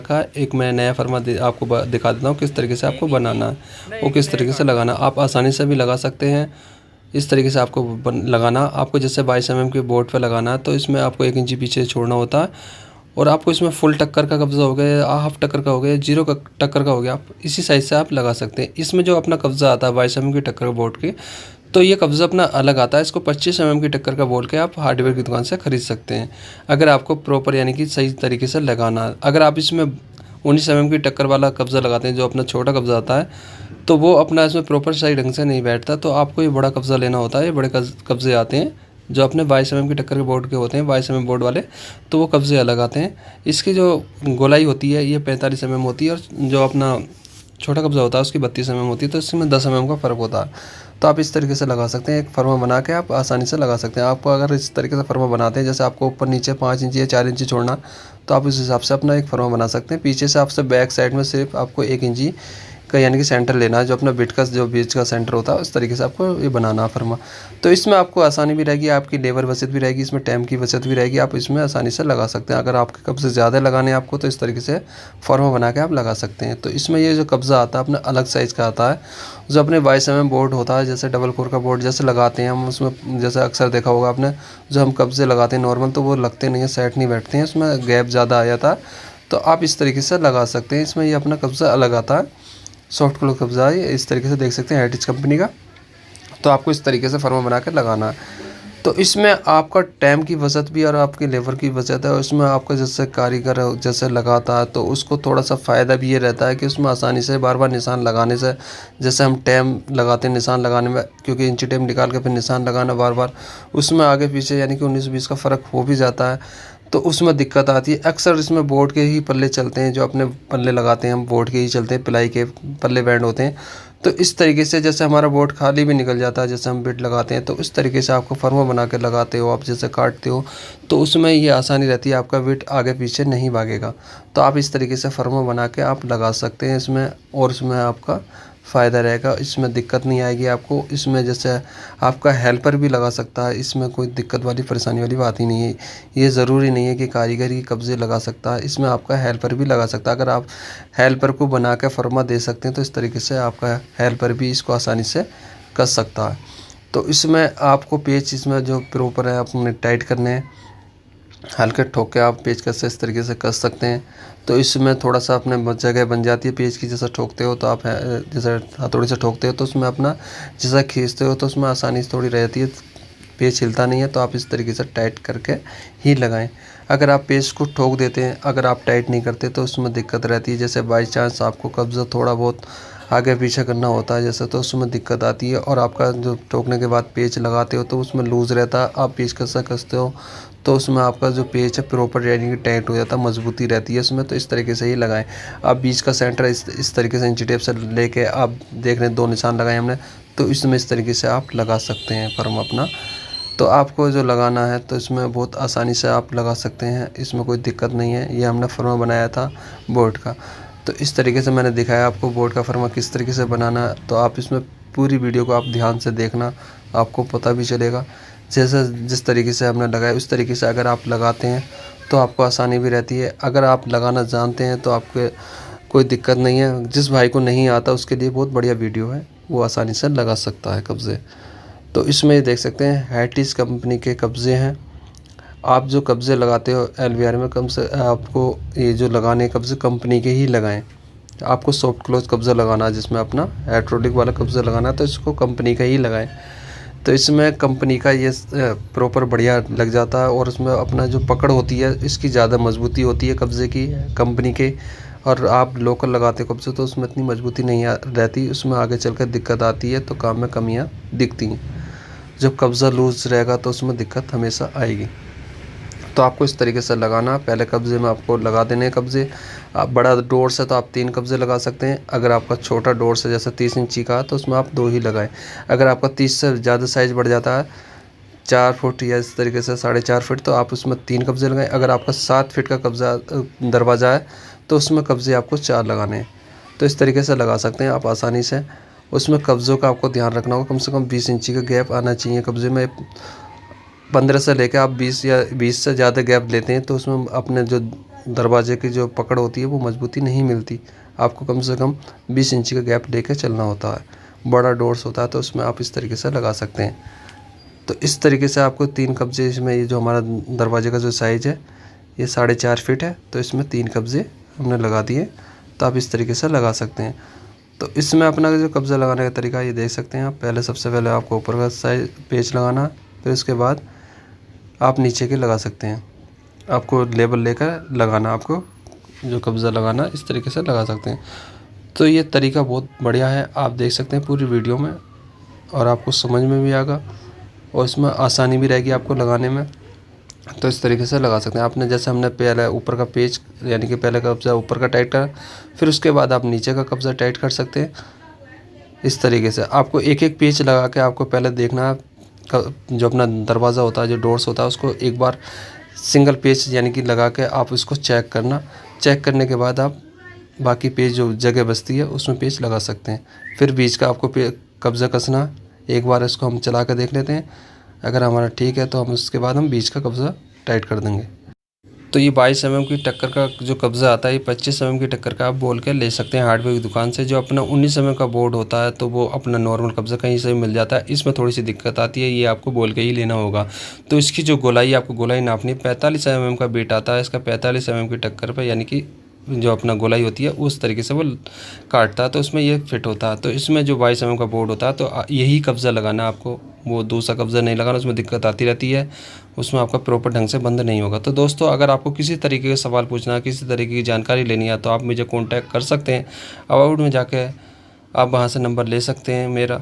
का एक मैं नया फर्मा आपको दिखा देता हूँ किस तरीके से आपको बनाना है और किस तरीके से लगाना। आप आसानी से भी लगा सकते हैं। इस तरीके से आपको लगाना। आपको जैसे 22 mm के बोर्ड पे लगाना है तो इसमें आपको 1 इंची पीछे छोड़ना होता है और आपको इसमें फुल टक्कर का कब्ज़ा हो गया, हाफ टक्कर का हो गया, जीरो का टक्कर का हो गया, आप इसी साइज़ से आप लगा सकते हैं। इसमें जो अपना कब्ज़ा आता है 22 mm की टक्कर बोर्ड की, तो ये कब्ज़ा अपना अलग आता है। इसको 25 mm की टक्कर का बोल के आप हार्डवेयर की दुकान से ख़रीद सकते हैं, अगर आपको प्रॉपर यानी कि सही तरीके से लगाना है। अगर आप इसमें 19 mm की टक्कर वाला कब्ज़ा लगाते हैं, जो अपना छोटा कब्ज़ा आता है, तो वो अपना इसमें प्रॉपर सही ढंग से नहीं बैठता, तो आपको ये बड़ा कब्ज़ा लेना होता है। ये बड़े कब्ज़े आते हैं जो अपने 22 mm की टक्कर के बोर्ड के होते हैं, 22 mm बोर्ड वाले, तो वो कब्ज़े अलग आते हैं। इसकी जो गोलाई होती है ये 45 mm होती है और जो अपना छोटा कब्ज़ा होता है उसकी 32 mm होती है, तो इसमें 10 mm का फ़र्क होता है। तो आप इस तरीके से लगा सकते हैं। एक फर्मा बना के आप आसानी से लगा सकते हैं। आपको अगर इस तरीके से फर्मा बनाते हैं, जैसे आपको ऊपर नीचे 5 इंची या 4 इंची छोड़ना, तो आप उस हिसाब से अपना एक फर्मा बना सकते हैं। पीछे से आपसे बैक साइड में सिर्फ आपको 1 इंची का यानी कि सेंटर लेना है, जो अपना बिट का जो बीच का सेंटर होता है उस तरीके से आपको ये बनाना है फर्मा। तो इसमें आपको आसानी भी रहेगी, आपकी लेबर बचत भी रहेगी, इसमें टाइम की बचत भी रहेगी। आप इसमें आसानी से लगा सकते हैं। अगर आपके कब्ज़े ज़्यादा लगाने हैं आपको, तो इस तरीके से फर्मा बना के आप लगा सकते हैं। तो इसमें ये जो कब्ज़ा आता है अपना अलग साइज़ का आता है, जो अपने 22 mm बोर्ड होता है, जैसे डबल कोर का बोर्ड जैसे लगाते हैं हम, उसमें जैसे अक्सर देखा होगा आपने, जो हम कब्ज़े लगाते हैं नॉर्मल, तो वो लगते नहीं है, सेट नहीं बैठते हैं, उसमें गैप ज़्यादा आ जाता है। तो आप इस तरीके से लगा सकते हैं। इसमें ये अपना कब्ज़ा अलग आता है, सॉफ्ट क्लोज कब्ज़ा है, इस तरीके से देख सकते हैं हेरिटेज कंपनी का। तो आपको इस तरीके से फर्मा बना कर लगाना है। तो इसमें आपका टाइम की बचत भी और आपकी लेबर की बचत है। और इसमें आपका जैसे कारीगर जैसे लगाता है तो उसको थोड़ा सा फ़ायदा भी ये रहता है कि उसमें आसानी से बार बार निशान लगाने से, जैसे हम टाइम लगाते हैं निशान लगाने में, क्योंकि इंची टेप निकाल के फिर निशान लगाना बार बार, उसमें आगे पीछे यानी कि 19-20 का फ़र्क हो भी जाता है, तो उसमें दिक्कत आती है। अक्सर इसमें बोर्ड के ही पल्ले चलते हैं, जो अपने पल्ले लगाते हैं हम बोर्ड के ही चलते हैं, पिलाई के पल्ले बैंड होते हैं। तो इस तरीके से जैसे हमारा बोर्ड खाली भी निकल जाता है, जैसे हम बिट लगाते हैं, तो इस तरीके से आपको फर्मा बना कर लगाते हो, आप जैसे काटते हो, तो उसमें ये आसानी रहती है, आपका बिट आगे पीछे नहीं भागेगा। तो आप इस तरीके से फर्मा बना के आप लगा सकते हैं इसमें, और इसमें आपका फ़ायदा रहेगा, इसमें दिक्कत नहीं आएगी आपको। इसमें जैसे आपका हेल्पर भी लगा सकता है, इसमें कोई दिक्कत वाली परेशानी वाली बात ही नहीं है। ये ज़रूरी नहीं है कि कारीगर ही कब्ज़े लगा सकता है, इसमें आपका हेल्पर भी लगा सकता है। अगर आप हेल्पर को बना के फर्मा दे सकते हैं, तो इस तरीके से आपका हेल्पर भी इसको आसानी से कर सकता है। तो इसमें आपको पेच इसमें जो प्रॉपर है अपने टाइट करने हैं, हल्के ठोक के आप पेचकस से इस तरीके से कस सकते हैं। तो इसमें थोड़ा सा अपने जगह बन जाती है पेच की, जैसा ठोकते हो तो आप जैसे हथौड़ी से ठोकते हो तो उसमें अपना जैसा खींचते हो तो उसमें आसानी से थोड़ी रहती है, पेच हिलता नहीं है। तो आप इस तरीके से टाइट करके ही लगाएं। अगर आप पेच को ठोक देते हैं, अगर आप टाइट नहीं करते, तो उसमें दिक्कत रहती है। जैसे बाई चांस आपको कब्ज़ा थोड़ा बहुत आगे पीछे करना होता है जैसे, तो उसमें दिक्कत आती है। और आपका जो ठोकने के बाद पेच लगाते हो तो उसमें लूज़ रहता है, आप पेच कैसा कसते हो तो उसमें आपका जो पेच है प्रॉपर यानी कि टाइट हो जाता है, मजबूती रहती है उसमें। तो इस तरीके से ही लगाएं। आप बीच का सेंटर इस तरीके से इंची टेप से लेके आप देख रहे हैं 2 निशान लगाए हमने, तो इसमें इस तरीके से आप लगा सकते हैं फर्मा अपना। तो आपको जो लगाना है तो इसमें बहुत आसानी से आप लगा सकते हैं, इसमें कोई दिक्कत नहीं है। ये हमने फर्मा बनाया था बोर्ड का, तो इस तरीके से मैंने दिखाया आपको बोर्ड का फर्मा किस तरीके से बनाना है। तो आप इसमें पूरी वीडियो को आप ध्यान से देखना, आपको पता भी चलेगा। जैसे जिस तरीके से हमने लगाया उस तरीके से अगर आप लगाते हैं तो आपको आसानी भी रहती है। अगर आप लगाना जानते हैं तो आपको कोई दिक्कत नहीं है। जिस भाई को नहीं आता उसके लिए बहुत बढ़िया वीडियो है, वो आसानी से लगा सकता है कब्ज़े। तो इसमें देख सकते हैं हेरिटेज कंपनी के कब्ज़े हैं। आप जो कब्ज़े लगाते हो LVR में, कम से आपको ये जो लगाने कब्ज़े कंपनी के ही लगाएं। आपको सॉफ्ट क्लोज कब्ज़ा लगाना है, जिसमें अपना हाइड्रोलिक वाला कब्ज़ा लगाना है, तो इसको कंपनी का ही लगाएं। तो इसमें कंपनी का ये प्रॉपर बढ़िया लग जाता है, और उसमें अपना जो पकड़ होती है इसकी ज़्यादा मजबूती होती है कब्ज़े की कंपनी के। और आप लोकल लगाते कब्ज़े तो उसमें इतनी मजबूती नहीं रहती, उसमें आगे चलकर दिक्कत आती है, तो काम में कमियाँ दिखती हैं। जब कब्ज़ा लूज़ रहेगा तो उसमें दिक्कत हमेशा आएगी। तो आपको इस तरीके से लगाना। पहले कब्ज़े में आपको लगा देने हैं कब्ज़े। आप बड़ा डोर्स है तो आप 3 कब्ज़े लगा सकते हैं। अगर आपका छोटा डोर्स है जैसे 30 इंची का, तो उसमें आप 2 ही लगाएं। अगर आपका 30 से ज़्यादा साइज़ बढ़ जाता है, 4 फुट या इस तरीके से 4.5 फुट, तो आप उसमें 3 कब्ज़े लगाएं। अगर आपका 7 फीट का कब्ज़ा दरवाज़ा है तो उसमें कब्ज़े आपको 4 लगाने हैं। तो इस तरीके से लगा सकते हैं आप आसानी से। उसमें कब्ज़ों का आपको ध्यान रखना होगा, कम से कम 20 इंची का गैप आना चाहिए कब्ज़े में। 15 से लेकर आप 20 या 20 से ज़्यादा गैप लेते हैं तो उसमें अपने जो दरवाजे की जो पकड़ होती है वो मजबूती नहीं मिलती। आपको कम से कम 20 इंची का गैप लेकर चलना होता है। बड़ा डोर्स होता है तो उसमें आप इस तरीके से लगा सकते हैं। तो इस तरीके से आपको 3 कब्जे इसमें, ये जो हमारा दरवाजे का जो साइज़ है ये 4.5 फीट है, तो इसमें 3 कब्जे हमने लगा दिए। तो आप इस तरीके से लगा सकते हैं। तो इसमें अपना जो कब्ज़ा लगाने का तरीका ये देख सकते हैं आप। पहले सबसे पहले आपको ऊपर का साइज पेच लगाना, फिर उसके बाद आप नीचे के लगा सकते हैं। आपको लेवल लेकर लगाना, आपको जो कब्ज़ा लगाना इस तरीके से लगा सकते हैं। तो ये तरीका बहुत बढ़िया है, आप देख सकते हैं पूरी वीडियो में और आपको समझ में भी आएगा और इसमें आसानी भी रहेगी आपको लगाने में। तो इस तरीके से लगा सकते हैं। आपने जैसे हमने पहले ऊपर का पेच यानी कि पहले कब्ज़ा ऊपर का टाइट करा, फिर उसके बाद आप नीचे का कब्ज़ा टाइट कर सकते हैं। इस तरीके से आपको एक एक पेच लगा के आपको पहले देखना है, जो अपना दरवाज़ा होता है, जो डोर्स होता है, उसको एक बार सिंगल पेच यानी कि लगा के आप उसको चेक करना। चेक करने के बाद आप बाकी पेच जो जगह बचती है उसमें पेच लगा सकते हैं। फिर बीच का आपको कब्ज़ा कसना। एक बार इसको हम चला कर देख लेते हैं, अगर हमारा ठीक है तो हम उसके बाद हम बीच का कब्ज़ा टाइट कर देंगे। तो ये 22 mm की टक्कर का जो कब्ज़ा आता है, ये 25 mm की टक्कर का आप बोल के ले सकते हैं हार्डवेयर की दुकान से। जो अपना 19 mm का बोर्ड होता है तो वो अपना नॉर्मल कब्ज़ा कहीं से भी मिल जाता है। इसमें थोड़ी सी दिक्कत आती है, ये आपको बोल के ही लेना होगा। तो इसकी जो गोलाई, आपको गोलाई नापनी, 45 mm का बेट आता है इसका। 45 mm की टक्कर पर यानी कि जो अपना गोलाई होती है उस तरीके से वो काटता है, तो उसमें ये फिट होता है। तो इसमें जो 22 mm का बोर्ड होता है तो यही कब्ज़ा लगाना आपको, वो दूसरा कब्ज़ा नहीं लगाना, उसमें दिक्कत आती रहती है, उसमें आपका प्रॉपर ढंग से बंद नहीं होगा। तो दोस्तों, अगर आपको किसी तरीके का सवाल पूछना है, किसी तरीके की जानकारी लेनी है तो आप मुझे कॉन्टैक्ट कर सकते हैं। अबाउट में जाके आप वहाँ से नंबर ले सकते हैं मेरा।